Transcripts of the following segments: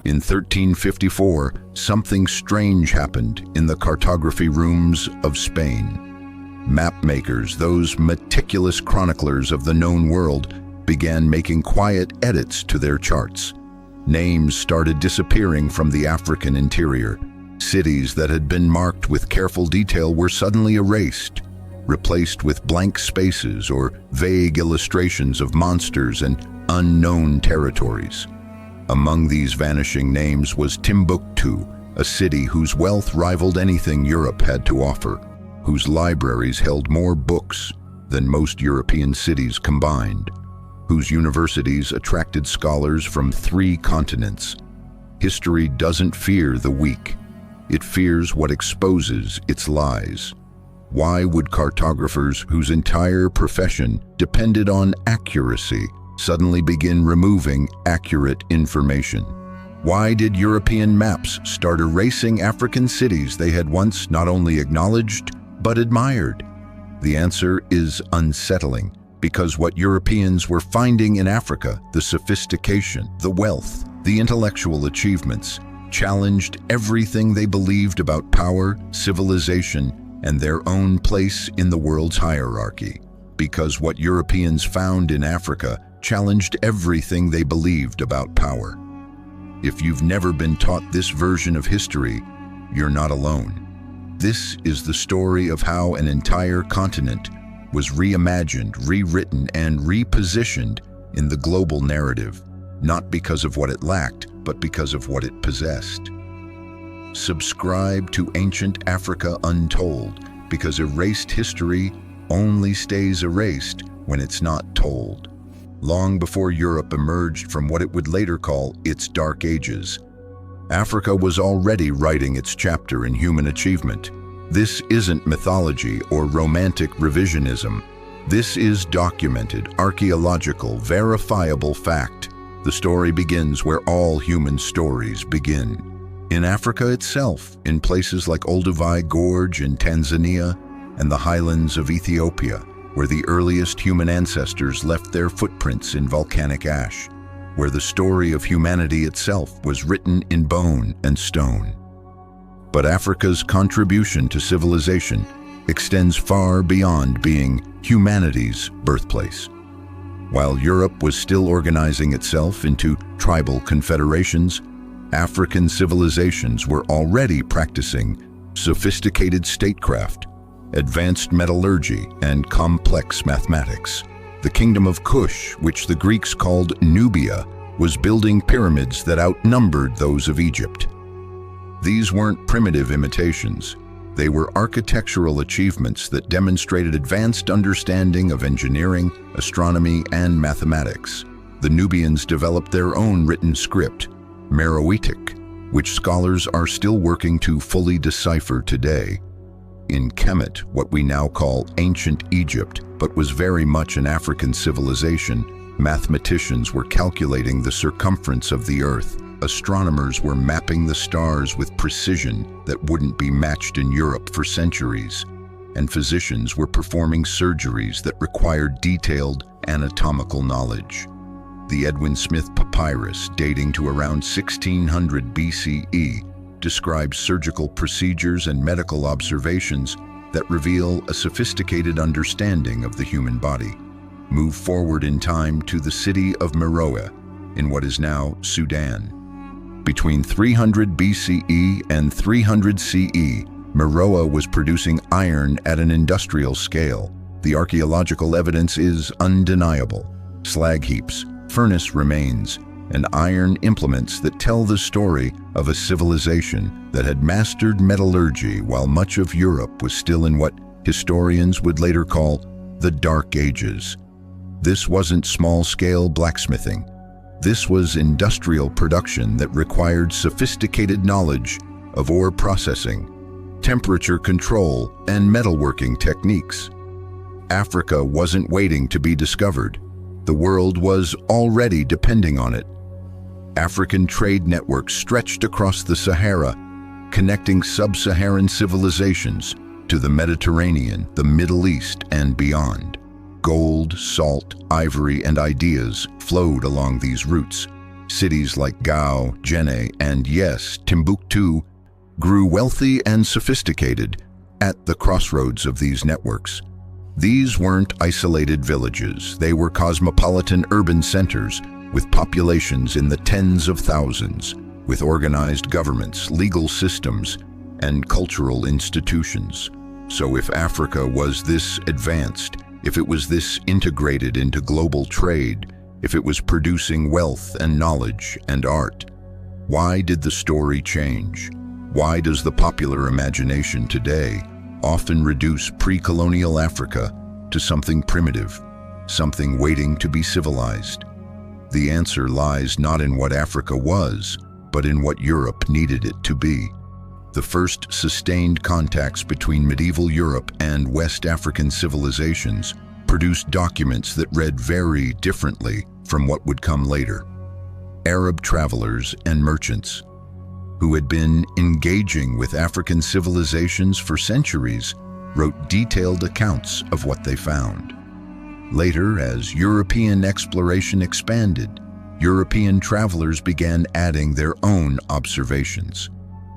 In 1354, something strange happened in the cartography rooms of Spain. Map makers, those meticulous chroniclers of the known world, began making quiet edits to their charts. Names started disappearing from the African interior. Cities that had been marked with careful detail were suddenly erased, replaced with blank spaces or vague illustrations of monsters and unknown territories. Among these vanishing names was Timbuktu, a city whose wealth rivaled anything Europe had to offer, whose libraries held more books than most European cities combined, whose universities attracted scholars from 3 continents. History doesn't fear the weak. It fears what exposes its lies. Why would cartographers whose entire profession depended on accuracy suddenly begin removing accurate information? Why did European maps start erasing African cities they had once not only acknowledged, but admired? The answer is unsettling, because what Europeans were finding in Africa, the sophistication, the wealth, the intellectual achievements, challenged everything they believed about power, civilization, and their own place in the world's hierarchy. Because what Europeans found in Africa challenged everything they believed about power. If you've never been taught this version of history, you're not alone. This is the story of how an entire continent was reimagined, rewritten, and repositioned in the global narrative, not because of what it lacked, but because of what it possessed. Subscribe to Ancient Africa Untold, because erased history only stays erased when it's not told. Long before Europe emerged from what it would later call its Dark Ages, Africa was already writing its chapter in human achievement. This isn't mythology or romantic revisionism. This is documented, archaeological, verifiable fact. The story begins where all human stories begin. In Africa itself, in places like Olduvai Gorge in Tanzania and the highlands of Ethiopia, where the earliest human ancestors left their footprints in volcanic ash, where the story of humanity itself was written in bone and stone. But Africa's contribution to civilization extends far beyond being humanity's birthplace. While Europe was still organizing itself into tribal confederations, African civilizations were already practicing sophisticated statecraft, advanced metallurgy, and complex mathematics. The kingdom of Kush, which the Greeks called Nubia, was building pyramids that outnumbered those of Egypt. These weren't primitive imitations. They were architectural achievements that demonstrated advanced understanding of engineering, astronomy, and mathematics. The Nubians developed their own written script, Meroitic, which scholars are still working to fully decipher today. In Kemet, what we now call ancient Egypt, but was very much an African civilization, mathematicians were calculating the circumference of the Earth. Astronomers were mapping the stars with precision that wouldn't be matched in Europe for centuries, and physicians were performing surgeries that required detailed anatomical knowledge. The Edwin Smith Papyrus, dating to around 1600 BCE, describes surgical procedures and medical observations that reveal a sophisticated understanding of the human body. Move forward in time to the city of Meroe, in what is now Sudan. Between 300 BCE and 300 CE, Meroe was producing iron at an industrial scale. The archaeological evidence is undeniable. Slag heaps, furnace remains, and iron implements that tell the story of a civilization that had mastered metallurgy while much of Europe was still in what historians would later call the Dark Ages. This wasn't small-scale blacksmithing. This was industrial production that required sophisticated knowledge of ore processing, temperature control, and metalworking techniques. Africa wasn't waiting to be discovered. The world was already depending on it. African trade networks stretched across the Sahara, connecting sub-Saharan civilizations to the Mediterranean, the Middle East, and beyond. Gold, salt, ivory, and ideas flowed along these routes. Cities like Gao, Jenne, and yes, Timbuktu grew wealthy and sophisticated at the crossroads of these networks. These weren't isolated villages. They were cosmopolitan urban centers with populations in the tens of thousands, with organized governments, legal systems, and cultural institutions. So if Africa was this advanced, if it was this integrated into global trade, if it was producing wealth and knowledge and art, why did the story change? Why does the popular imagination today often reduce pre-colonial Africa to something primitive, something waiting to be civilized? The answer lies not in what Africa was, but in what Europe needed it to be. The first sustained contacts between medieval Europe and West African civilizations produced documents that read very differently from what would come later. Arab travelers and merchants, who had been engaging with African civilizations for centuries, wrote detailed accounts of what they found. Later, as European exploration expanded, European travelers began adding their own observations,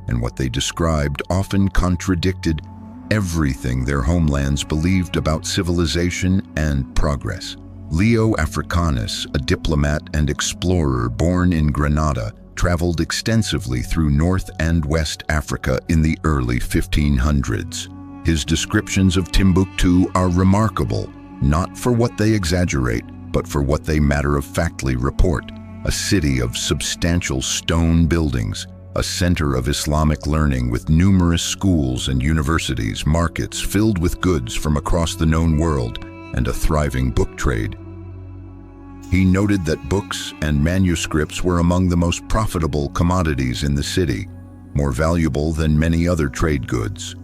and what they described often contradicted everything their homelands believed about civilization and progress. Leo Africanus, a diplomat and explorer born in Granada, traveled extensively through North and West Africa in the early 1500s. His descriptions of Timbuktu are remarkable, not for what they exaggerate, but for what they matter-of-factly report. A city of substantial stone buildings, a center of Islamic learning with numerous schools and universities, markets filled with goods from across the known world, and a thriving book trade. He noted that books and manuscripts were among the most profitable commodities in the city, more valuable than many other trade goods.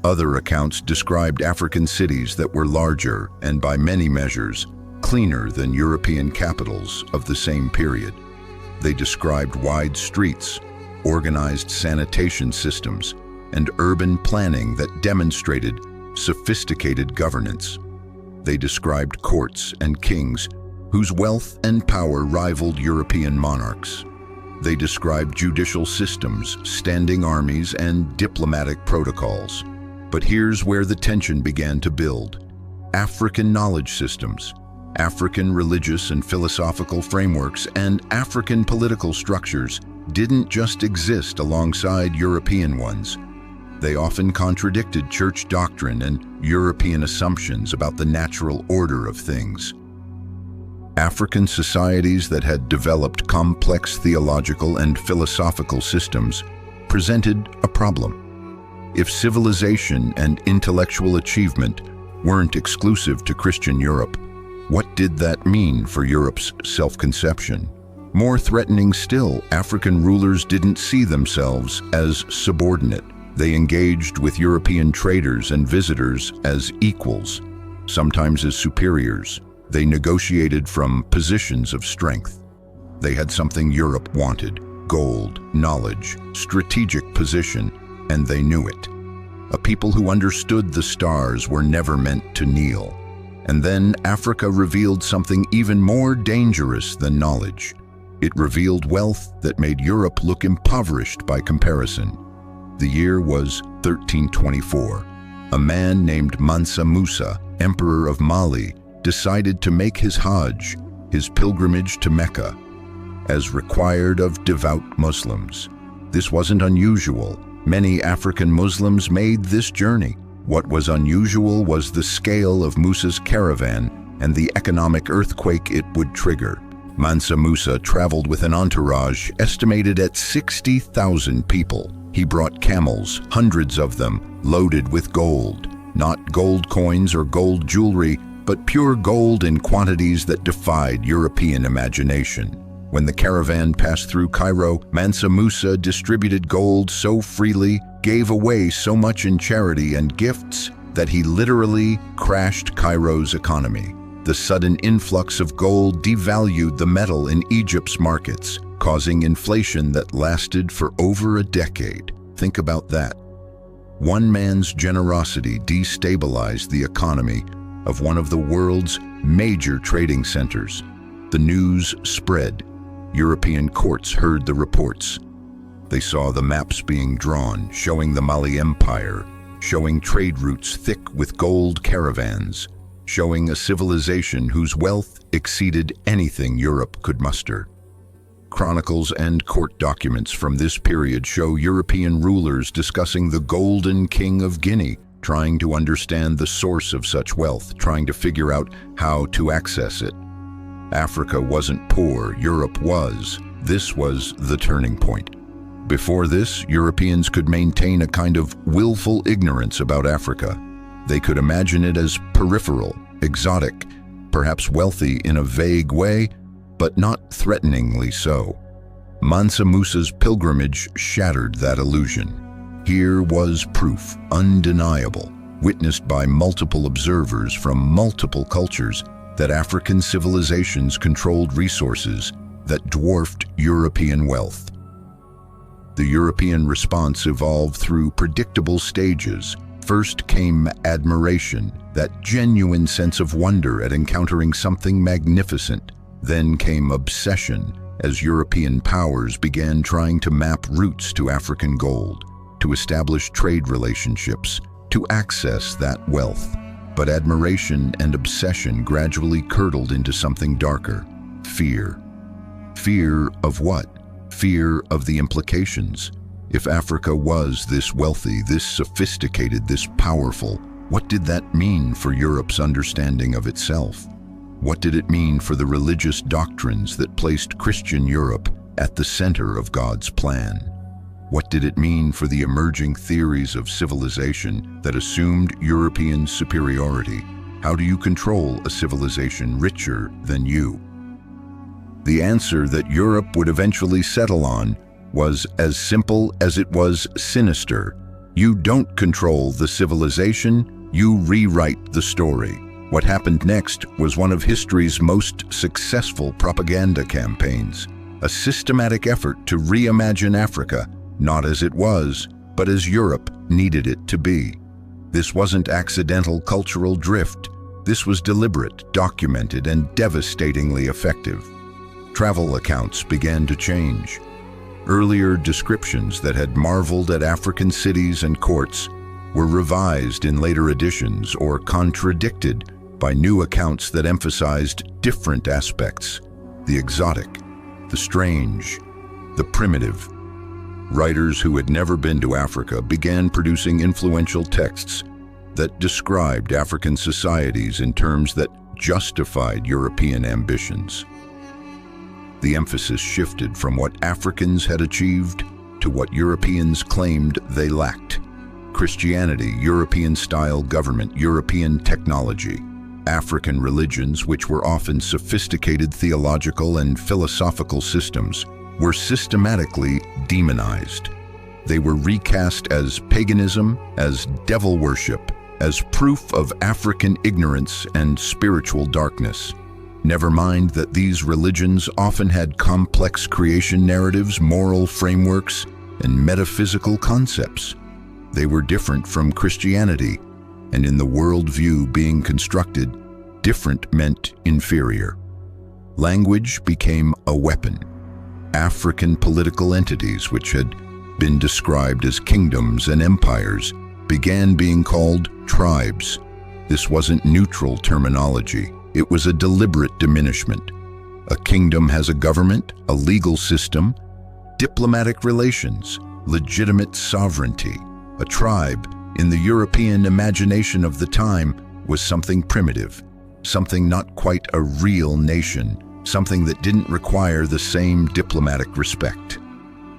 Other accounts described African cities that were larger and, by many measures, cleaner than European capitals of the same period. They described wide streets, organized sanitation systems, and urban planning that demonstrated sophisticated governance. They described courts and kings whose wealth and power rivaled European monarchs. They described judicial systems, standing armies, and diplomatic protocols. But here's where the tension began to build. African knowledge systems, African religious and philosophical frameworks, and African political structures didn't just exist alongside European ones. They often contradicted church doctrine and European assumptions about the natural order of things. African societies that had developed complex theological and philosophical systems presented a problem. If civilization and intellectual achievement weren't exclusive to Christian Europe, what did that mean for Europe's self-conception? More threatening still, African rulers didn't see themselves as subordinate. They engaged with European traders and visitors as equals, sometimes as superiors. They negotiated from positions of strength. They had something Europe wanted: gold, knowledge, strategic position, and they knew it. A people who understood the stars were never meant to kneel. And then Africa revealed something even more dangerous than knowledge. It revealed wealth that made Europe look impoverished by comparison. The year was 1324. A man named Mansa Musa, emperor of Mali, decided to make his Hajj, his pilgrimage to Mecca, as required of devout Muslims. This wasn't unusual. Many African Muslims made this journey. What was unusual was the scale of Musa's caravan and the economic earthquake it would trigger. Mansa Musa traveled with an entourage estimated at 60,000 people. He brought camels, hundreds of them, loaded with gold. Not gold coins or gold jewelry, but pure gold in quantities that defied European imagination. When the caravan passed through Cairo, Mansa Musa distributed gold so freely, gave away so much in charity and gifts, that he literally crashed Cairo's economy. The sudden influx of gold devalued the metal in Egypt's markets, causing inflation that lasted for over a decade. Think about that. One man's generosity destabilized the economy of one of the world's major trading centers. The news spread. European courts heard the reports. They saw the maps being drawn, showing the Mali Empire, showing trade routes thick with gold caravans, showing a civilization whose wealth exceeded anything Europe could muster. Chronicles and court documents from this period show European rulers discussing the Golden King of Guinea, trying to understand the source of such wealth, trying to figure out how to access it. Africa wasn't poor, Europe was. This was the turning point. Before this, Europeans could maintain a kind of willful ignorance about Africa. They could imagine it as peripheral, exotic, perhaps wealthy in a vague way, but not threateningly so. Mansa Musa's pilgrimage shattered that illusion. Here was proof, undeniable, witnessed by multiple observers from multiple cultures, that African civilizations controlled resources that dwarfed European wealth. The European response evolved through predictable stages. First came admiration, that genuine sense of wonder at encountering something magnificent. Then came obsession, as European powers began trying to map routes to African gold, to establish trade relationships, to access that wealth. But admiration and obsession gradually curdled into something darker: fear. Fear of what? Fear of the implications. If Africa was this wealthy, this sophisticated, this powerful, what did that mean for Europe's understanding of itself? What did it mean for the religious doctrines that placed Christian Europe at the center of God's plan? What did it mean for the emerging theories of civilization that assumed European superiority? How do you control a civilization richer than you? The answer that Europe would eventually settle on was as simple as it was sinister. You don't control the civilization, you rewrite the story. What happened next was one of history's most successful propaganda campaigns, a systematic effort to reimagine Africa, not as it was, but as Europe needed it to be. This wasn't accidental cultural drift. This was deliberate, documented, and devastatingly effective. Travel accounts began to change. Earlier descriptions that had marveled at African cities and courts were revised in later editions or contradicted by new accounts that emphasized different aspects: the exotic, the strange, the primitive. Writers who had never been to Africa began producing influential texts that described African societies in terms that justified European ambitions. The emphasis shifted from what Africans had achieved to what Europeans claimed they lacked: Christianity, European-style government, European technology. African religions, which were often sophisticated theological and philosophical systems, were systematically demonized. They were recast as paganism, as devil worship, as proof of African ignorance and spiritual darkness. Never mind that these religions often had complex creation narratives, moral frameworks, and metaphysical concepts. They were different from Christianity, and in the worldview being constructed, different meant inferior. Language became a weapon. African political entities, which had been described as kingdoms and empires, began being called tribes. This wasn't neutral terminology. It was a deliberate diminishment. A kingdom has a government, a legal system, diplomatic relations, legitimate sovereignty. A tribe, in the European imagination of the time, was something primitive, something not quite a real nation, something that didn't require the same diplomatic respect.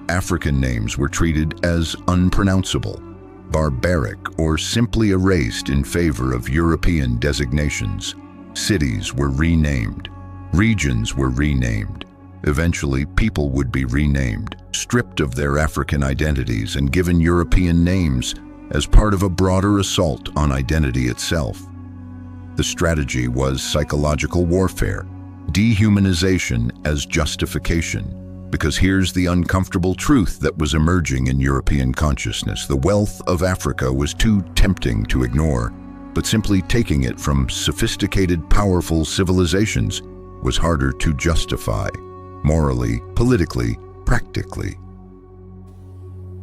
African names were treated as unpronounceable, barbaric, or simply erased in favor of European designations. Cities were renamed. Regions were renamed. Eventually, people would be renamed, stripped of their African identities and given European names as part of a broader assault on identity itself. The strategy was psychological warfare, dehumanization as justification. Because here's the uncomfortable truth that was emerging in European consciousness: the wealth of Africa was too tempting to ignore, but simply taking it from sophisticated, powerful civilizations was harder to justify. morally, politically, practically.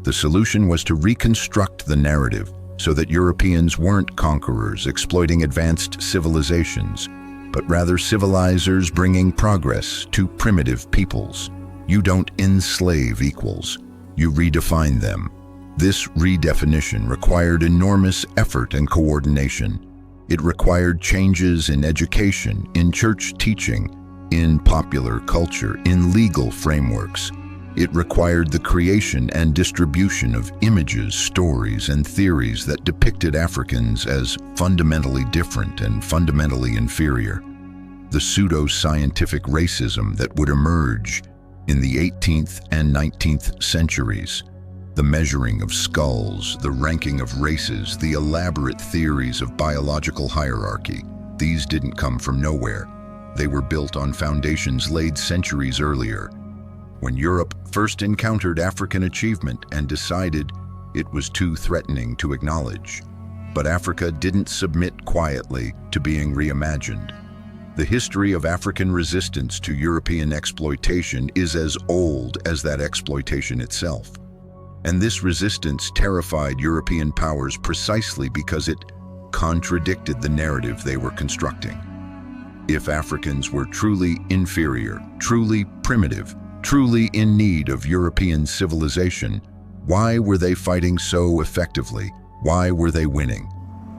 The solution was to reconstruct the narrative so that Europeans weren't conquerors exploiting advanced civilizations, but rather civilizers bringing progress to primitive peoples. You don't enslave equals, you redefine them. This redefinition required enormous effort and coordination. It required changes in education, in church teaching, in popular culture, in legal frameworks. It required the creation and distribution of images, stories, and theories that depicted Africans as fundamentally different and fundamentally inferior. The pseudo-scientific racism that would emerge in the 18th and 19th centuries. The measuring of skulls, the ranking of races, the elaborate theories of biological hierarchy. These didn't come from nowhere. They were built on foundations laid centuries earlier, when Europe first encountered African achievement and decided it was too threatening to acknowledge. But Africa didn't submit quietly to being reimagined. The history of African resistance to European exploitation is as old as that exploitation itself. And this resistance terrified European powers precisely because it contradicted the narrative they were constructing. If Africans were truly inferior, truly primitive, truly in need of European civilization, why were they fighting so effectively? Why were they winning?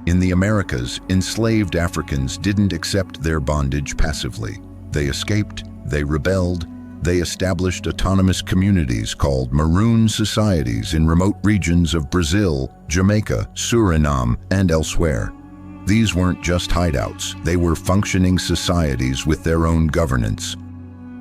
In the Americas, enslaved Africans didn't accept their bondage passively. They escaped, they rebelled, they established autonomous communities called Maroon societies in remote regions of Brazil, Jamaica, Suriname, and elsewhere. These weren't just hideouts, they were functioning societies with their own governance,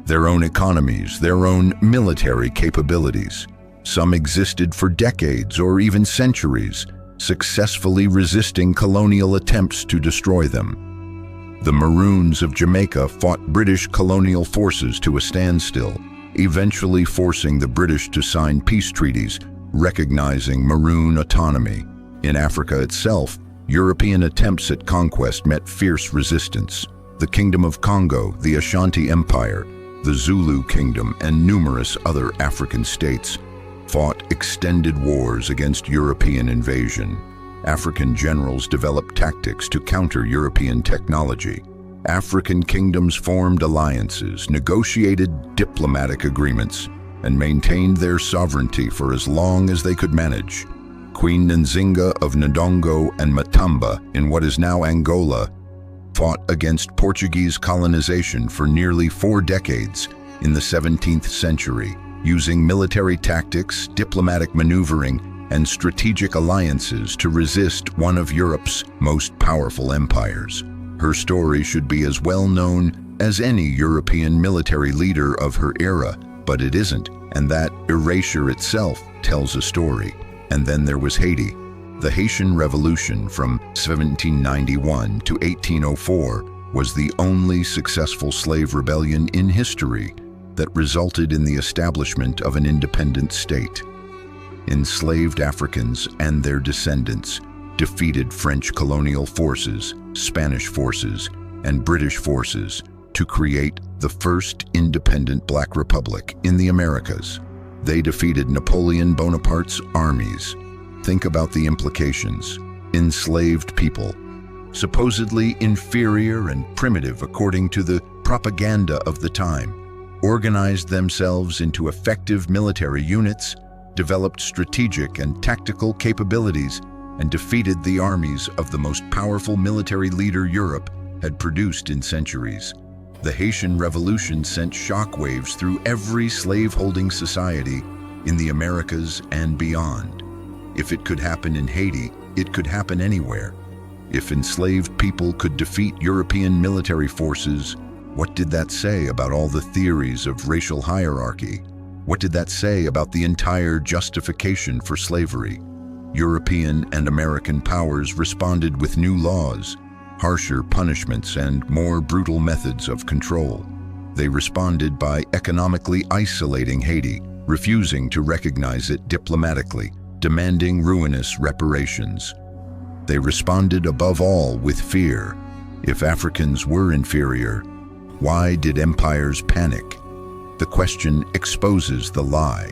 their own economies, their own military capabilities. Some existed for decades or even centuries, successfully resisting colonial attempts to destroy them. The Maroons of Jamaica fought British colonial forces to a standstill, eventually forcing the British to sign peace treaties recognizing Maroon autonomy. In Africa itself, European attempts at conquest met fierce resistance. The Kingdom of Congo, the Ashanti Empire, the Zulu Kingdom, and numerous other African states fought extended wars against European invasion. African generals developed tactics to counter European technology. African kingdoms formed alliances, negotiated diplomatic agreements, and maintained their sovereignty for as long as they could manage. Queen Nzinga of Ndongo and Matamba in what is now Angola fought against Portuguese colonization for nearly 4 decades in the 17th century, using military tactics, diplomatic maneuvering, and strategic alliances to resist one of Europe's most powerful empires. Her story should be as well known as any European military leader of her era, but it isn't, and that erasure itself tells a story. And then there was Haiti. The Haitian Revolution from 1791 to 1804 was the only successful slave rebellion in history that resulted in the establishment of an independent state. Enslaved Africans and their descendants defeated French colonial forces, Spanish forces, and British forces to create the first independent Black Republic in the Americas. They defeated Napoleon Bonaparte's armies. Think about the implications. Enslaved people, supposedly inferior and primitive according to the propaganda of the time, organized themselves into effective military units, developed strategic and tactical capabilities, and defeated the armies of the most powerful military leader Europe had produced in centuries. The Haitian Revolution sent shockwaves through every slave-holding society in the Americas and beyond. If it could happen in Haiti, it could happen anywhere. If enslaved people could defeat European military forces, what did that say about all the theories of racial hierarchy? What did that say about the entire justification for slavery? European and American powers responded with new laws, harsher punishments, and more brutal methods of control. They responded by economically isolating Haiti, refusing to recognize it diplomatically, demanding ruinous reparations. They responded above all with fear. If Africans were inferior, why did empires panic? The question exposes the lie.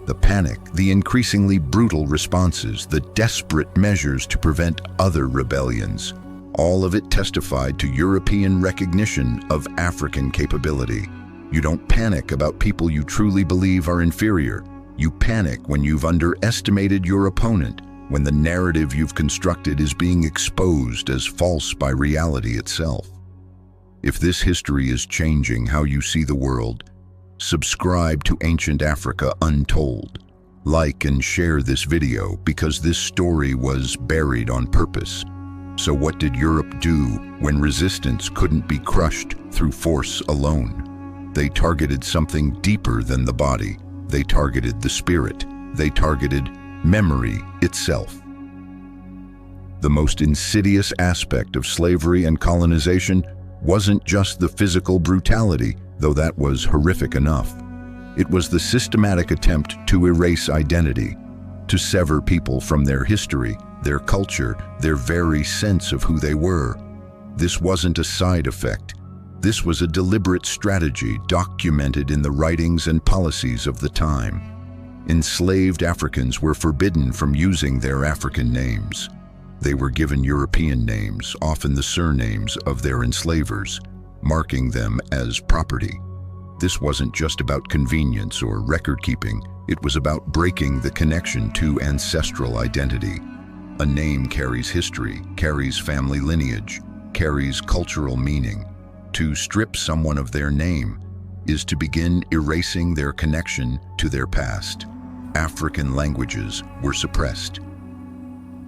The panic, the increasingly brutal responses, the desperate measures to prevent other rebellions. All of it testified to European recognition of African capability. You don't panic about people you truly believe are inferior. You panic when you've underestimated your opponent, when the narrative you've constructed is being exposed as false by reality itself. If this history is changing how you see the world, subscribe to Ancient Africa Untold. Like and share this video because this story was buried on purpose. So what did Europe do when resistance couldn't be crushed through force alone? They targeted something deeper than the body. They targeted the spirit. They targeted memory itself. The most insidious aspect of slavery and colonization wasn't just the physical brutality, though that was horrific enough. It was the systematic attempt to erase identity, to sever people from their history, their culture, their very sense of who they were. This wasn't a side effect. This was a deliberate strategy documented in the writings and policies of the time. Enslaved Africans were forbidden from using their African names. They were given European names, often the surnames of their enslavers, marking them as property. This wasn't just about convenience or record-keeping. It was about breaking the connection to ancestral identity. A name carries history, carries family lineage, carries cultural meaning. To strip someone of their name is to begin erasing their connection to their past. African languages were suppressed.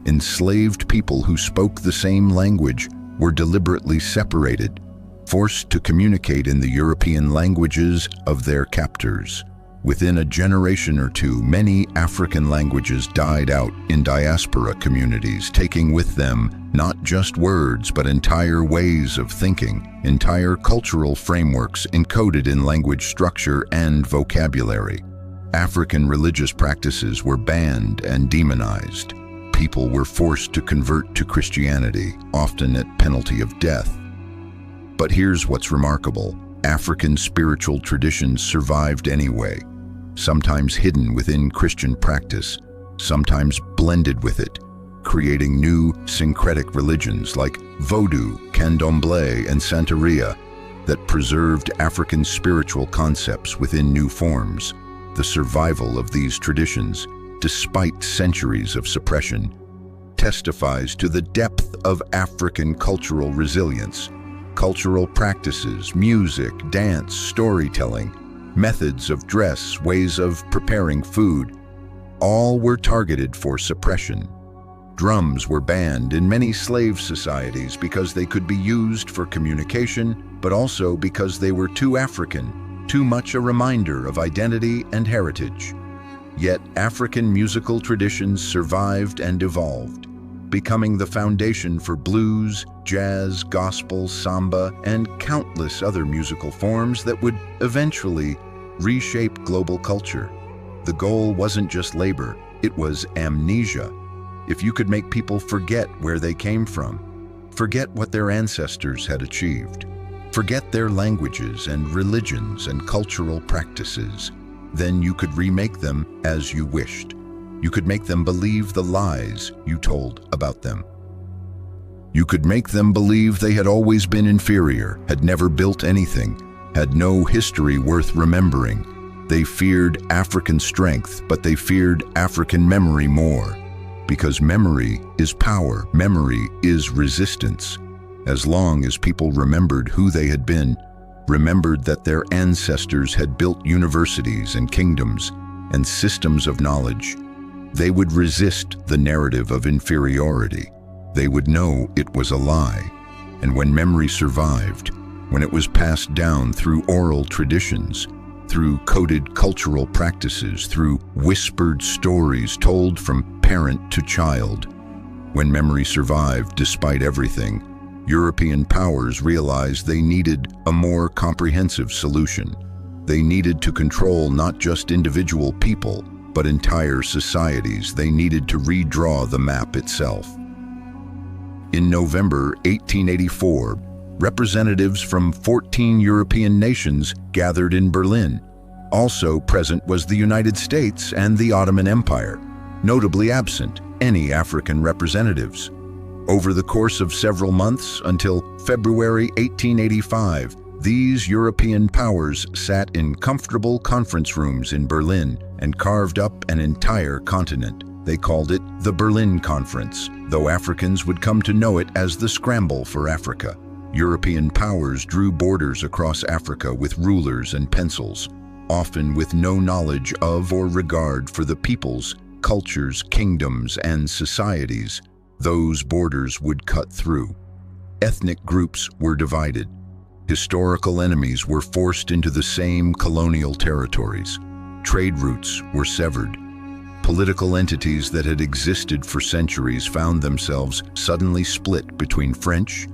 Enslaved people who spoke the same language were deliberately separated, forced to communicate in the European languages of their captors. Within a generation or two, many African languages died out in diaspora communities, taking with them not just words, but entire ways of thinking, entire cultural frameworks encoded in language structure and vocabulary. African religious practices were banned and demonized. People were forced to convert to Christianity, often at penalty of death. But here's what's remarkable. African spiritual traditions survived anyway, sometimes hidden within Christian practice, sometimes blended with it, creating new syncretic religions like Vodou, Candomblé, and Santeria that preserved African spiritual concepts within new forms. The survival of these traditions, despite centuries of suppression, testifies to the depth of African cultural resilience. Cultural practices, music, dance, storytelling, methods of dress, ways of preparing food, all were targeted for suppression. Drums were banned in many slave societies because they could be used for communication, but also because they were too African, too much a reminder of identity and heritage. Yet African musical traditions survived and evolved, becoming the foundation for blues, jazz, gospel, samba, and countless other musical forms that would eventually reshape global culture. The goal wasn't just labor, it was amnesia. If you could make people forget where they came from, forget what their ancestors had achieved, forget their languages and religions and cultural practices, then you could remake them as you wished. You could make them believe the lies you told about them. You could make them believe they had always been inferior, had never built anything, had no history worth remembering. They feared African strength, but they feared African memory more. Because memory is power, memory is resistance. As long as people remembered who they had been, remembered that their ancestors had built universities and kingdoms and systems of knowledge, they would resist the narrative of inferiority. They would know it was a lie. And when memory survived, when it was passed down through oral traditions, through coded cultural practices, through whispered stories told from parent to child, when memory survived despite everything, European powers realized they needed a more comprehensive solution. They needed to control not just individual people, but entire societies. They needed to redraw the map itself. In November 1884, representatives from 14 European nations gathered in Berlin. Also present was the United States and the Ottoman Empire, notably absent any African representatives. Over the course of several months, until February 1885, these European powers sat in comfortable conference rooms in Berlin and carved up an entire continent. They called it the Berlin Conference, though Africans would come to know it as the Scramble for Africa. European powers drew borders across Africa with rulers and pencils, often with no knowledge of or regard for the peoples, cultures, kingdoms, and societies those borders would cut through. Ethnic groups were divided. Historical enemies were forced into the same colonial territories. Trade routes were severed. Political entities that had existed for centuries found themselves suddenly split between French,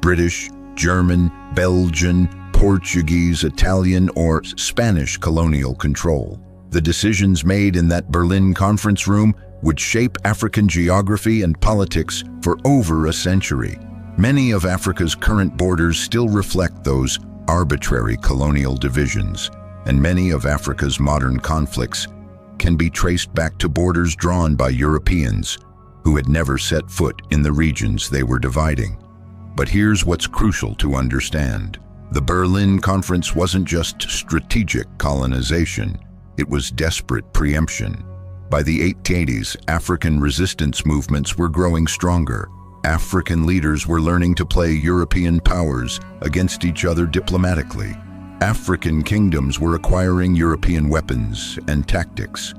British, German, Belgian, Portuguese, Italian, or Spanish colonial control. The decisions made in that Berlin conference room would shape African geography and politics for over a century. Many of Africa's current borders still reflect those arbitrary colonial divisions, and many of Africa's modern conflicts can be traced back to borders drawn by Europeans who had never set foot in the regions they were dividing. But here's what's crucial to understand. The Berlin Conference wasn't just strategic colonization, it was desperate preemption. By the 1880s, African resistance movements were growing stronger. African leaders were learning to play European powers against each other diplomatically. African kingdoms were acquiring European weapons and tactics.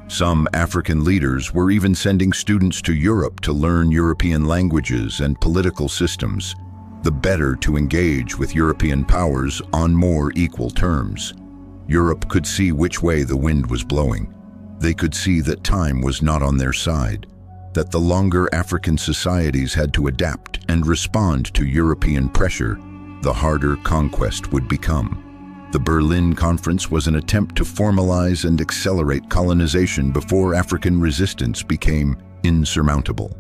Some African leaders were even sending students to Europe to learn European languages and political systems, the better to engage with European powers on more equal terms. Europe could see which way the wind was blowing. They could see that time was not on their side, that the longer African societies had to adapt and respond to European pressure, the harder conquest would become. The Berlin Conference was an attempt to formalize and accelerate colonization before African resistance became insurmountable.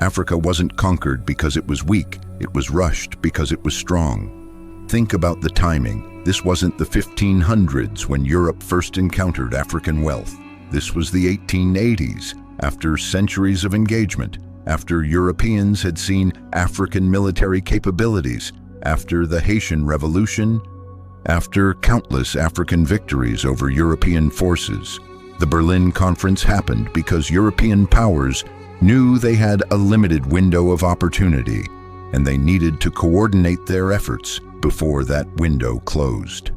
Africa wasn't conquered because it was weak, it was rushed because it was strong. Think about the timing. This wasn't the 1500s when Europe first encountered African wealth. This was the 1880s, after centuries of engagement, after Europeans had seen African military capabilities, after the Haitian Revolution, after countless African victories over European forces. The Berlin Conference happened because European powers knew they had a limited window of opportunity, and they needed to coordinate their efforts before that window closed.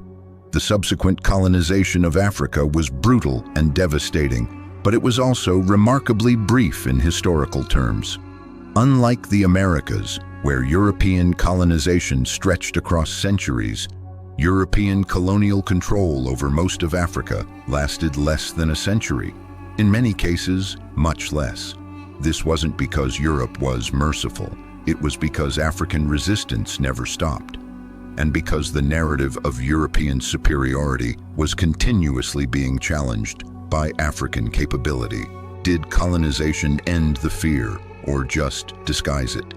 The subsequent colonization of Africa was brutal and devastating, but it was also remarkably brief in historical terms. Unlike the Americas, where European colonization stretched across centuries, European colonial control over most of Africa lasted less than a century, in many cases, much less. This wasn't because Europe was merciful, it was because African resistance never stopped, and because the narrative of European superiority was continuously being challenged by African capability. Did colonization end the fear, or just disguise it?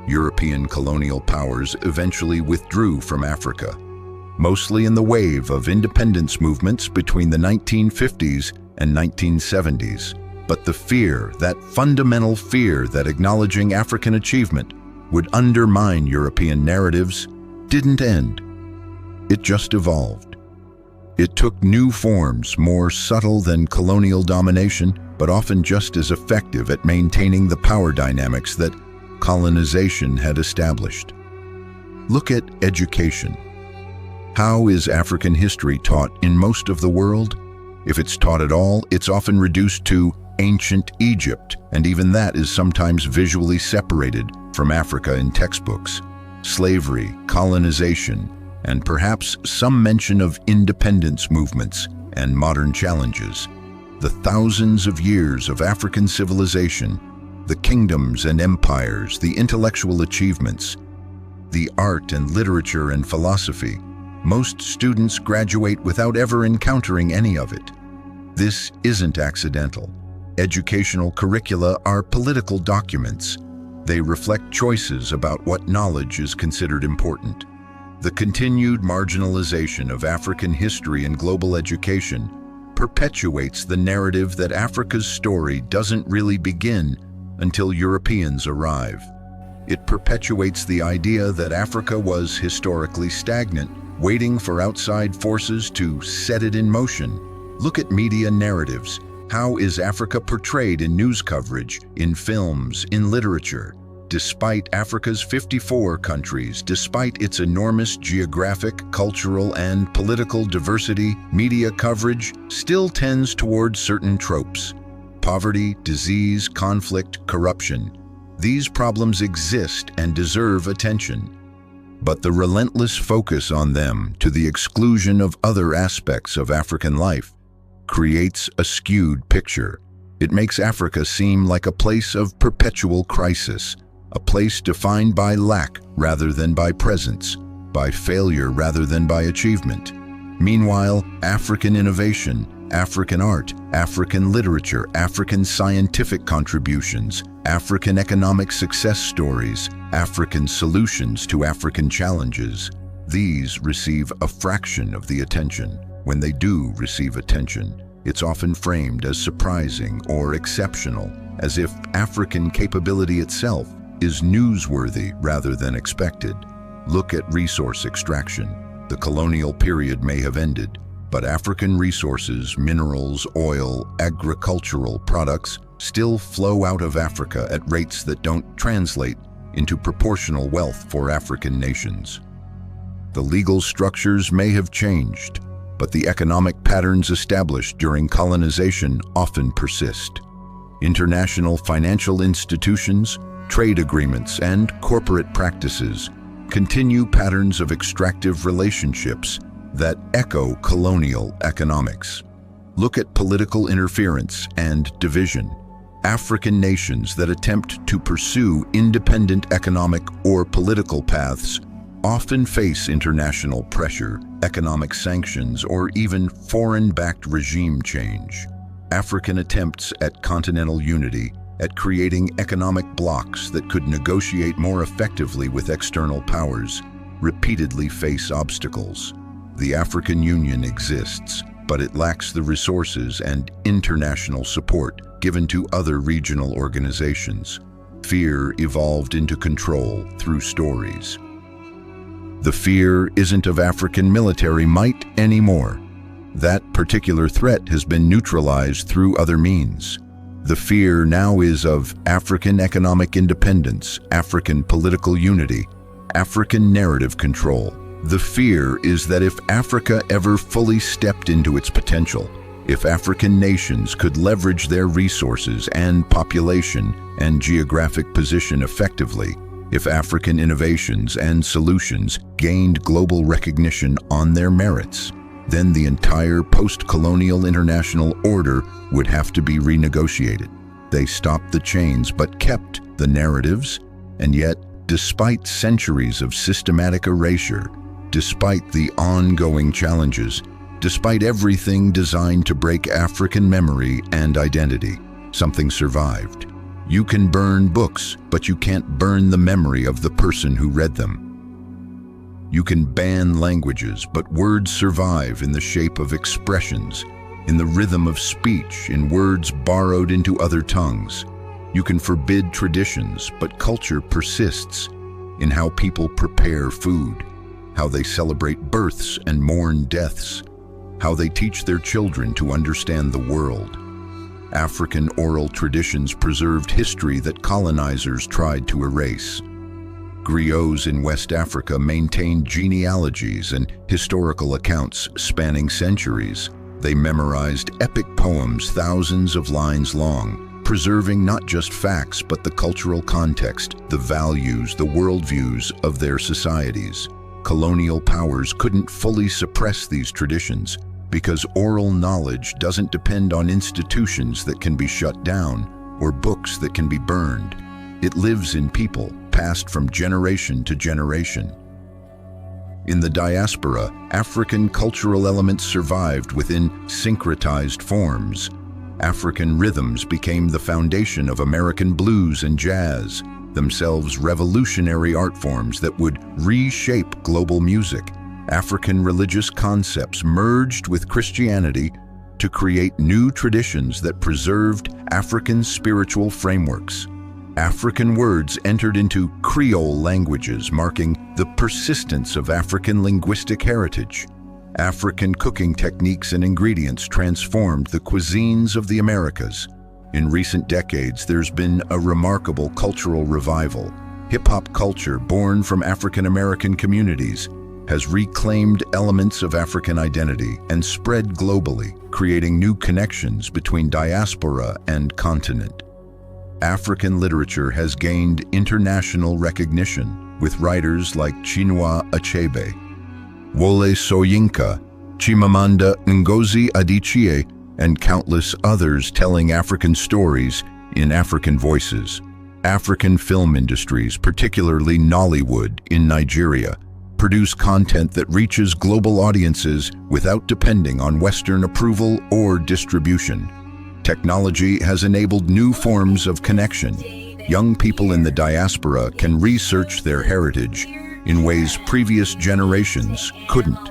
European colonial powers eventually withdrew from Africa, mostly in the wave of independence movements between the 1950s and 1970s. But the fear, that fundamental fear that acknowledging African achievement would undermine European narratives, didn't end. It just evolved. It took new forms, more subtle than colonial domination, but often just as effective at maintaining the power dynamics that colonization had established. Look at education. How is African history taught in most of the world? If it's taught at all, it's often reduced to ancient Egypt, and even that is sometimes visually separated from Africa in textbooks. Slavery, colonization, and perhaps some mention of independence movements and modern challenges. The thousands of years of African civilization, the kingdoms and empires, the intellectual achievements, the art and literature and philosophy, most students graduate without ever encountering any of it. This isn't accidental. Educational curricula are political documents. They reflect choices about what knowledge is considered important. The continued marginalization of African history in global education perpetuates the narrative that Africa's story doesn't really begin until Europeans arrive. It perpetuates the idea that Africa was historically stagnant, waiting for outside forces to set it in motion. Look at media narratives. How is Africa portrayed in news coverage, in films, in literature? Despite Africa's 54 countries, despite its enormous geographic, cultural, and political diversity, media coverage still tends toward certain tropes: poverty, disease, conflict, corruption. These problems exist and deserve attention. But the relentless focus on them, to the exclusion of other aspects of African life, creates a skewed picture. It makes Africa seem like a place of perpetual crisis, a place defined by lack rather than by presence, by failure rather than by achievement. Meanwhile, African innovation, African art, African literature, African scientific contributions, African economic success stories, African solutions to African challenges, these receive a fraction of the attention. When they do receive attention, it's often framed as surprising or exceptional, as if African capability itself is newsworthy rather than expected. Look at resource extraction. The colonial period may have ended, but African resources, minerals, oil, agricultural products still flow out of Africa at rates that don't translate into proportional wealth for African nations. The legal structures may have changed, but the economic patterns established during colonization often persist. International financial institutions, trade agreements, and corporate practices continue patterns of extractive relationships that echo colonial economics. Look at political interference and division. African nations that attempt to pursue independent economic or political paths often face international pressure, economic sanctions, or even foreign-backed regime change. African attempts at continental unity, at creating economic blocs that could negotiate more effectively with external powers, repeatedly face obstacles. The African Union exists, but it lacks the resources and international support given to other regional organizations. Fear evolved into control through stories. The fear isn't of African military might anymore. That particular threat has been neutralized through other means. The fear now is of African economic independence, African political unity, African narrative control. The fear is that if Africa ever fully stepped into its potential, if African nations could leverage their resources and population and geographic position effectively, if African innovations and solutions gained global recognition on their merits, then the entire post-colonial international order would have to be renegotiated. They stopped the chains but kept the narratives, and yet, despite centuries of systematic erasure, despite the ongoing challenges, despite everything designed to break African memory and identity, something survived. You can burn books, but you can't burn the memory of the person who read them. You can ban languages, but words survive in the shape of expressions, in the rhythm of speech, in words borrowed into other tongues. You can forbid traditions, but culture persists in how people prepare food, how they celebrate births and mourn deaths, how they teach their children to understand the world. African oral traditions preserved history that colonizers tried to erase. Griots in West Africa maintained genealogies and historical accounts spanning centuries. They memorized epic poems thousands of lines long, preserving not just facts but the cultural context, the values, the worldviews of their societies. Colonial powers couldn't fully suppress these traditions because oral knowledge doesn't depend on institutions that can be shut down or books that can be burned. It lives in people, passed from generation to generation. In the diaspora, African cultural elements survived within syncretized forms. African rhythms became the foundation of American blues and jazz. themselves revolutionary art forms that would reshape global music. African religious concepts merged with Christianity to create new traditions that preserved African spiritual frameworks. African words entered into Creole languages, marking the persistence of African linguistic heritage. African cooking techniques and ingredients transformed the cuisines of the Americas. In recent decades, there's been a remarkable cultural revival. Hip-hop culture, born from African American communities, has reclaimed elements of African identity and spread globally, creating new connections between diaspora and continent. African literature has gained international recognition, with writers like Chinua Achebe, Wole Soyinka, Chimamanda Ngozi Adichie, and countless others telling African stories in African voices. African film industries, particularly Nollywood in Nigeria, produce content that reaches global audiences without depending on Western approval or distribution. Technology has enabled new forms of connection. Young people in the diaspora can research their heritage in ways previous generations couldn't.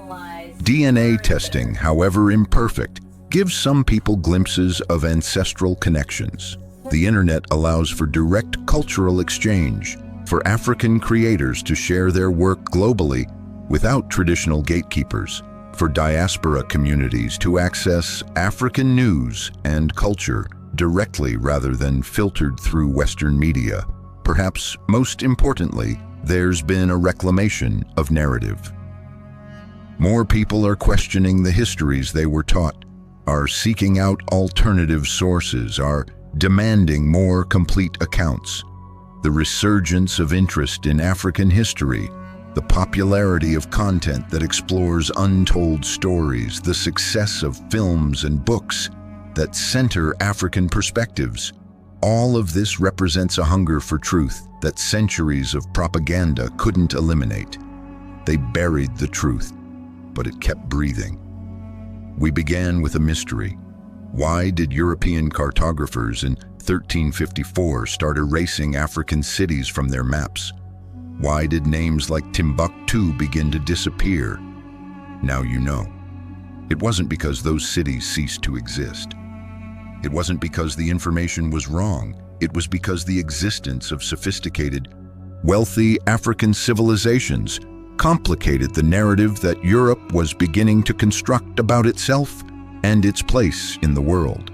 DNA testing, however imperfect, gives some people glimpses of ancestral connections. The internet allows for direct cultural exchange, for African creators to share their work globally without traditional gatekeepers, for diaspora communities to access African news and culture directly rather than filtered through Western media. Perhaps most importantly, there's been a reclamation of narrative. More people are questioning the histories they were taught, are seeking out alternative sources, are demanding more complete accounts. The resurgence of interest in African history, the popularity of content that explores untold stories, the success of films and books that center African perspectives, all of this represents a hunger for truth that centuries of propaganda couldn't eliminate. They buried the truth, but it kept breathing. We began with a mystery. Why did European cartographers in 1354 start erasing African cities from their maps? Why did names like Timbuktu begin to disappear? Now you know. It wasn't because those cities ceased to exist. It wasn't because the information was wrong. It was because the existence of sophisticated, wealthy African civilizations complicated the narrative that Europe was beginning to construct about itself and its place in the world.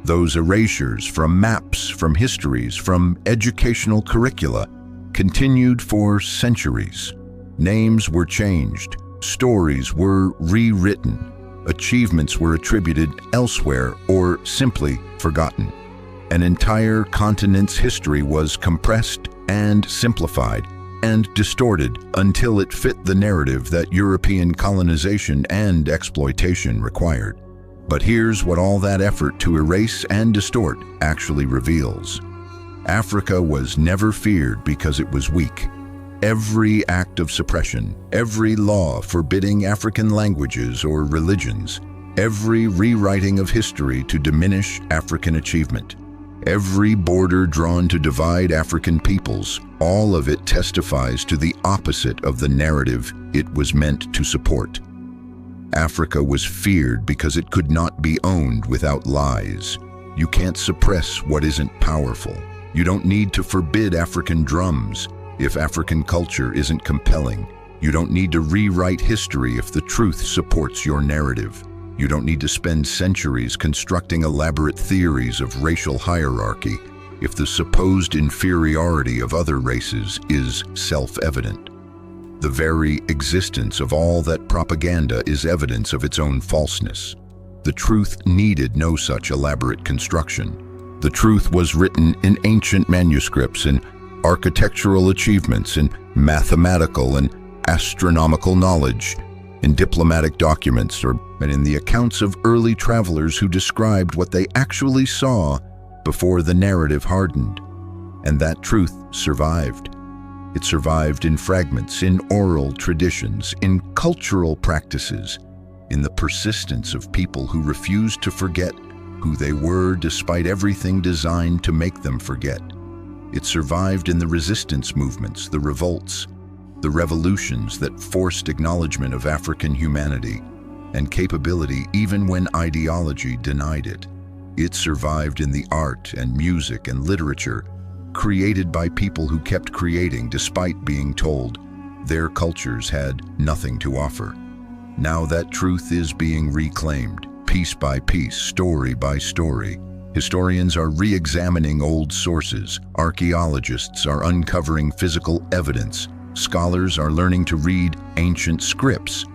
Those erasures from maps, from histories, from educational curricula continued for centuries. Names were changed, stories were rewritten, achievements were attributed elsewhere or simply forgotten. An entire continent's history was compressed and simplified and distorted until it fit the narrative that European colonization and exploitation required. But here's what all that effort to erase and distort actually reveals. Africa was never feared because it was weak. Every act of suppression, every law forbidding African languages or religions, every rewriting of history to diminish African achievement, every border drawn to divide African peoples, all of it testifies to the opposite of the narrative it was meant to support. Africa was feared because it could not be owned without lies. You can't suppress what isn't powerful. You don't need to forbid African drums if African culture isn't compelling. You don't need to rewrite history if the truth supports your narrative. You don't need to spend centuries constructing elaborate theories of racial hierarchy if the supposed inferiority of other races is self-evident. The very existence of all that propaganda is evidence of its own falseness. The truth needed no such elaborate construction. The truth was written in ancient manuscripts, in architectural achievements, in mathematical and astronomical knowledge, in diplomatic documents, and in the accounts of early travelers who described what they actually saw before the narrative hardened. And that truth survived. It survived in fragments, in oral traditions, in cultural practices, in the persistence of people who refused to forget who they were despite everything designed to make them forget. It survived in the resistance movements, the revolts, the revolutions that forced acknowledgement of African humanity and capability even when ideology denied it. It survived in the art and music and literature created by people who kept creating despite being told their cultures had nothing to offer. Now that truth is being reclaimed, piece by piece, story by story. Historians are re-examining old sources, archaeologists are uncovering physical evidence, scholars are learning to read ancient scripts,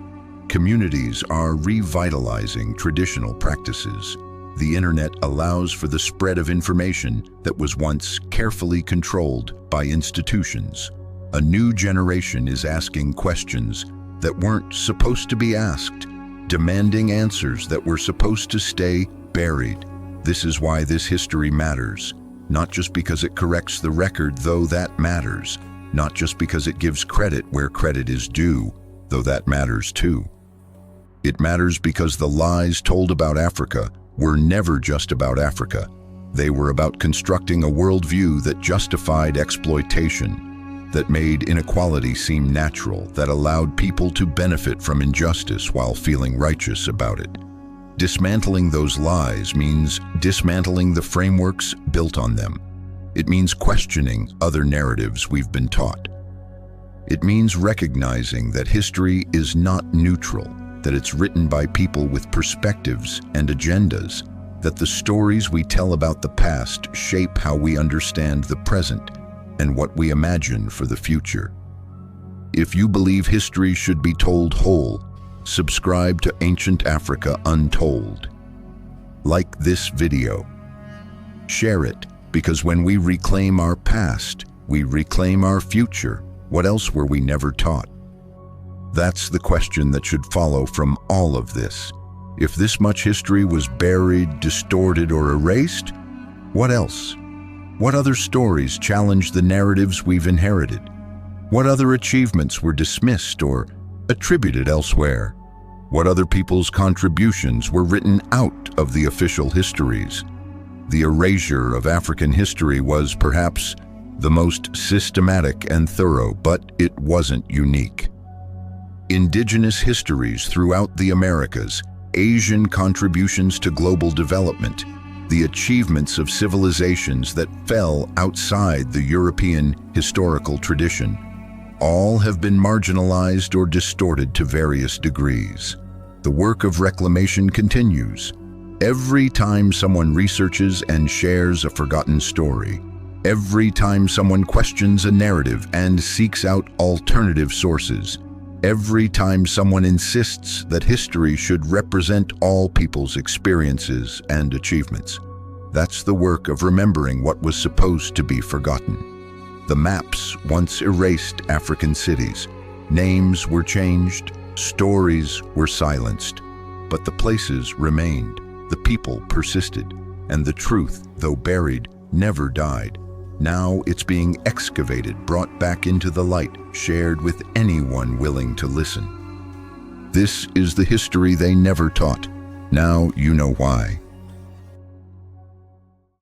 communities are revitalizing traditional practices. The internet allows for the spread of information that was once carefully controlled by institutions. A new generation is asking questions that weren't supposed to be asked, demanding answers that were supposed to stay buried. This is why this history matters, not just because it corrects the record, though that matters, not just because it gives credit where credit is due, though that matters too. It matters because the lies told about Africa were never just about Africa. They were about constructing a worldview that justified exploitation, that made inequality seem natural, that allowed people to benefit from injustice while feeling righteous about it. Dismantling those lies means dismantling the frameworks built on them. It means questioning other narratives we've been taught. It means recognizing that history is not neutral, that it's written by people with perspectives and agendas, that the stories we tell about the past shape how we understand the present and what we imagine for the future. If you believe history should be told whole, subscribe to Ancient Africa Untold. Like this video. Share it, because when we reclaim our past, we reclaim our future. What else were we never taught? That's the question that should follow from all of this. If this much history was buried, distorted, or erased, what else? What other stories challenge the narratives we've inherited? What other achievements were dismissed or attributed elsewhere? What other people's contributions were written out of the official histories? The erasure of African history was perhaps the most systematic and thorough, but it wasn't unique. Indigenous histories throughout the Americas, Asian contributions to global development, the achievements of civilizations that fell outside the European historical tradition, all have been marginalized or distorted to various degrees. The work of reclamation continues. Every time someone researches and shares a forgotten story, every time someone questions a narrative and seeks out alternative sources, every time someone insists that history should represent all people's experiences and achievements, that's the work of remembering what was supposed to be forgotten. The maps once erased African cities. Names were changed, stories were silenced, but the places remained, the people persisted, and the truth, though buried, never died. Now it's being excavated, brought back into the light, shared with anyone willing to listen. This is the history they never taught. Now you know why.